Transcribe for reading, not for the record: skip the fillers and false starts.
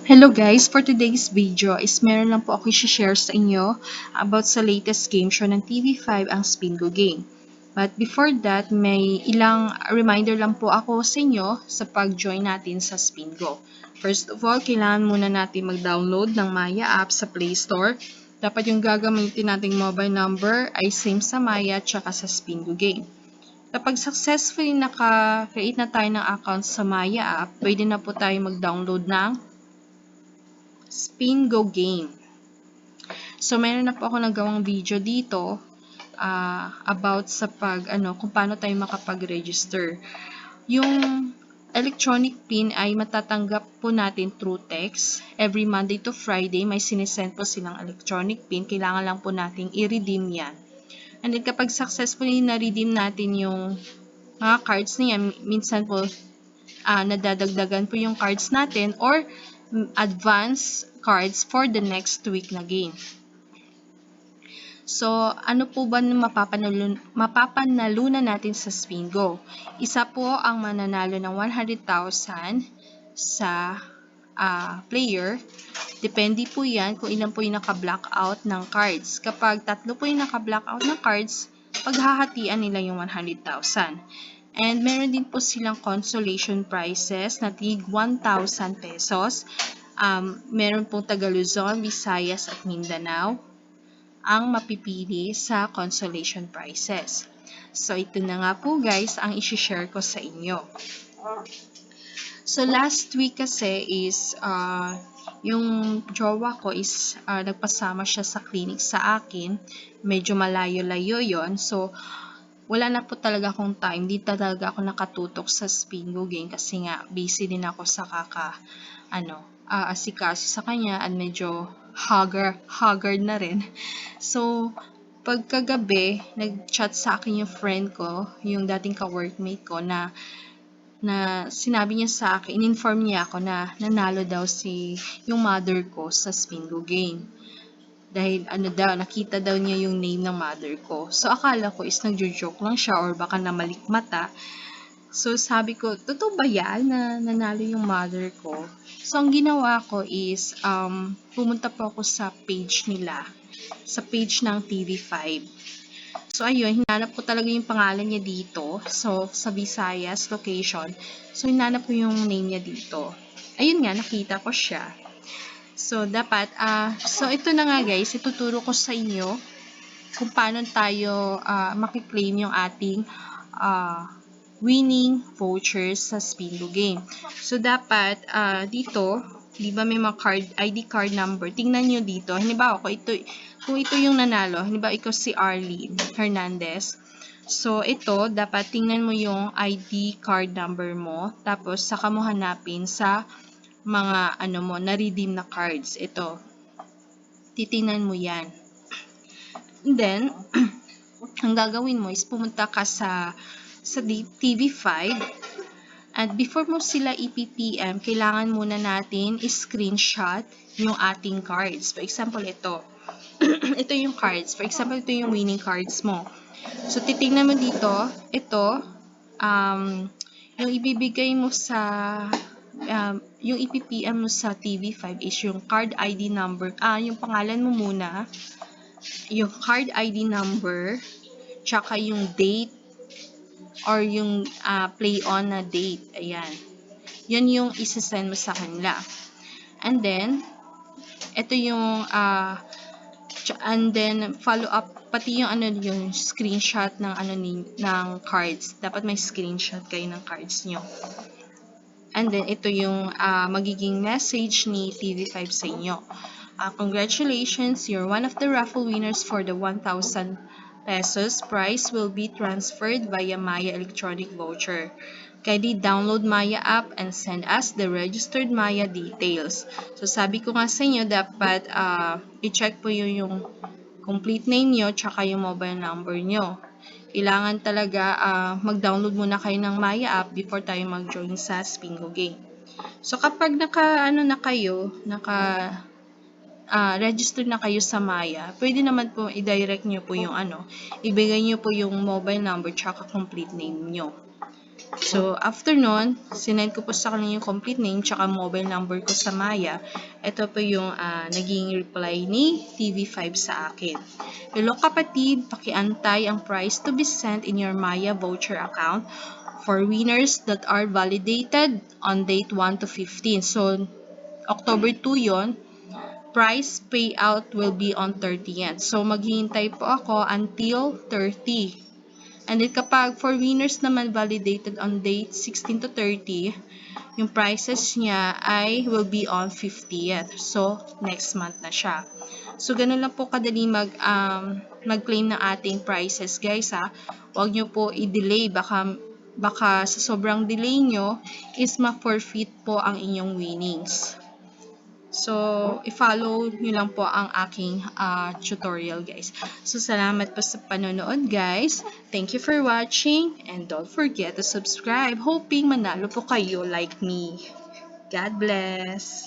Hello guys! For today's video is meron lang po ako i-share sa inyo about sa latest game show ng TV5 ang Spingo Game. But before that, may ilang reminder lang po ako sa inyo sa pag-join natin sa Spingo. First of all, kailangan muna natin mag-download ng Maya app sa Play Store. Dapat yung gagamitin nating mobile number ay same sa Maya at saka sa Spingo Game. Kapag successfully naka-create na tayo ng account sa Maya app, pwede na po tayo mag-download ng Spingo Game. So, meron na po ako nagawang video dito about sa kung paano tayo makapag-register. Yung electronic PIN ay matatanggap po natin through text. Every Monday to Friday, may sinesend po silang electronic PIN. Kailangan lang po nating i-redeem yan. And then, kapag successfully na-redeem natin yung mga cards niya, minsan po nadadagdagan po yung cards natin or advance cards for the next week na game. So, ano po ba mapapanalunan natin sa Spingo? Isa po ang mananalo ng 100,000 sa player. Depende po yan kung ilan po yung naka-blackout ng cards. Kapag tatlo po yung naka-blackout ng cards, paghahatian nila yung 100,000. And meron din po silang consolation prizes na tig 1,000 pesos. Meron pong taga Luzon, Visayas at Mindanao ang mapipili sa consolation prizes. So, ito na nga po guys ang isi-share ko sa inyo. So, last week kasi is yung jowa ko is nagpasama siya sa clinic sa akin. Medyo malayo-layo yon. So, wala na po talaga akong time. Di talaga ako nakatutok sa Spingo Game kasi nga busy din ako sa asikaso sa kanya at medyo haggard na rin. So, pagkagabi, nag-chat sa akin yung friend ko, yung dating ka-workmate ko na sinabi niya sa akin, in-inform niya ako na nanalo daw yung mother ko sa Spingo Game. Dahil nakita daw niya yung name ng mother ko. So, akala ko is nagjo-joke lang siya or baka namalikmata. So, sabi ko, totoo ba yan na nanalo yung mother ko? So, ang ginawa ko is, pumunta po ako sa page nila. Sa page ng TV5. So, ayun, hinanap ko talaga yung pangalan niya dito. So, sa Visayas location. So, hinanap ko yung name niya dito. Ayun nga, nakita ko siya. So, dapat, so ito na nga guys, ituturo ko sa inyo kung paano tayo makiklaim yung ating winning vouchers sa Spingo Game. So, dapat, dito, di ba may mga ID card number, tingnan nyo dito. Halimbawa, kung ito yung nanalo, halimbawa, ikaw si Arlene Hernandez. So, ito, dapat tingnan mo yung ID card number mo, tapos saka mo hanapin sa mga na-redeem na cards. Ito. Titingnan mo yan. And then, ang gagawin mo is pumunta ka sa TV5 at before mo sila i-PPM, kailangan muna natin i-screenshot yung ating cards. For example, ito. Ito yung cards. For example, ito yung winning cards mo. So, titingnan mo dito. Ito, yung ibibigay mo sa yung i-PPM mo sa TV5 is yung card ID number, yung pangalan mo muna, yung card ID number, tsaka yung date or yung play on na date. Ayan. Yan yung isa-send mo sa kanila. And then, ito yung and then follow up pati yung yung screenshot ng ng cards. Dapat may screenshot kayo ng cards nyo. And then, ito yung magiging message ni TV5 sa inyo. Congratulations, you're one of the raffle winners for the 1,000 pesos prize will be transferred via Maya electronic voucher. Kindly download Maya app and send us the registered Maya details. So, sabi ko nga sa inyo, dapat i-check po yung complete name nyo tsaka yung mobile number nyo. Kailangan talaga mag-download muna kayo ng Maya app before tayo mag-join sa Spingo Game. So, kapag register na kayo sa Maya, pwede naman po i-direct nyo po yung ibigay nyo po yung mobile number tsaka complete name nyo. So, after nun, sinend ko po sa kanila yung complete name tsaka mobile number ko sa Maya. Ito po yung naging reply ni TV5 sa akin. Hello kapatid, pakiantay ang prize to be sent in your Maya voucher account for winners that are validated on date 1 to 15. So, October 2 yon, prize payout will be on 30th. So, maghihintay po ako until 30. And then kapag for winners naman validated on date 16 to 30, yung prices niya ay will be on 50th. So, next month na siya. So, ganun lang po kadali mag-claim ng ating prices, guys, ha. Huwag nyo po i-delay. Baka sa sobrang delay nyo is ma-forfeit po ang inyong winnings. So, i-follow nyo lang po ang aking tutorial, guys. So, salamat po sa panonood, guys. Thank you for watching and don't forget to subscribe. Hoping manalo po kayo like me. God bless!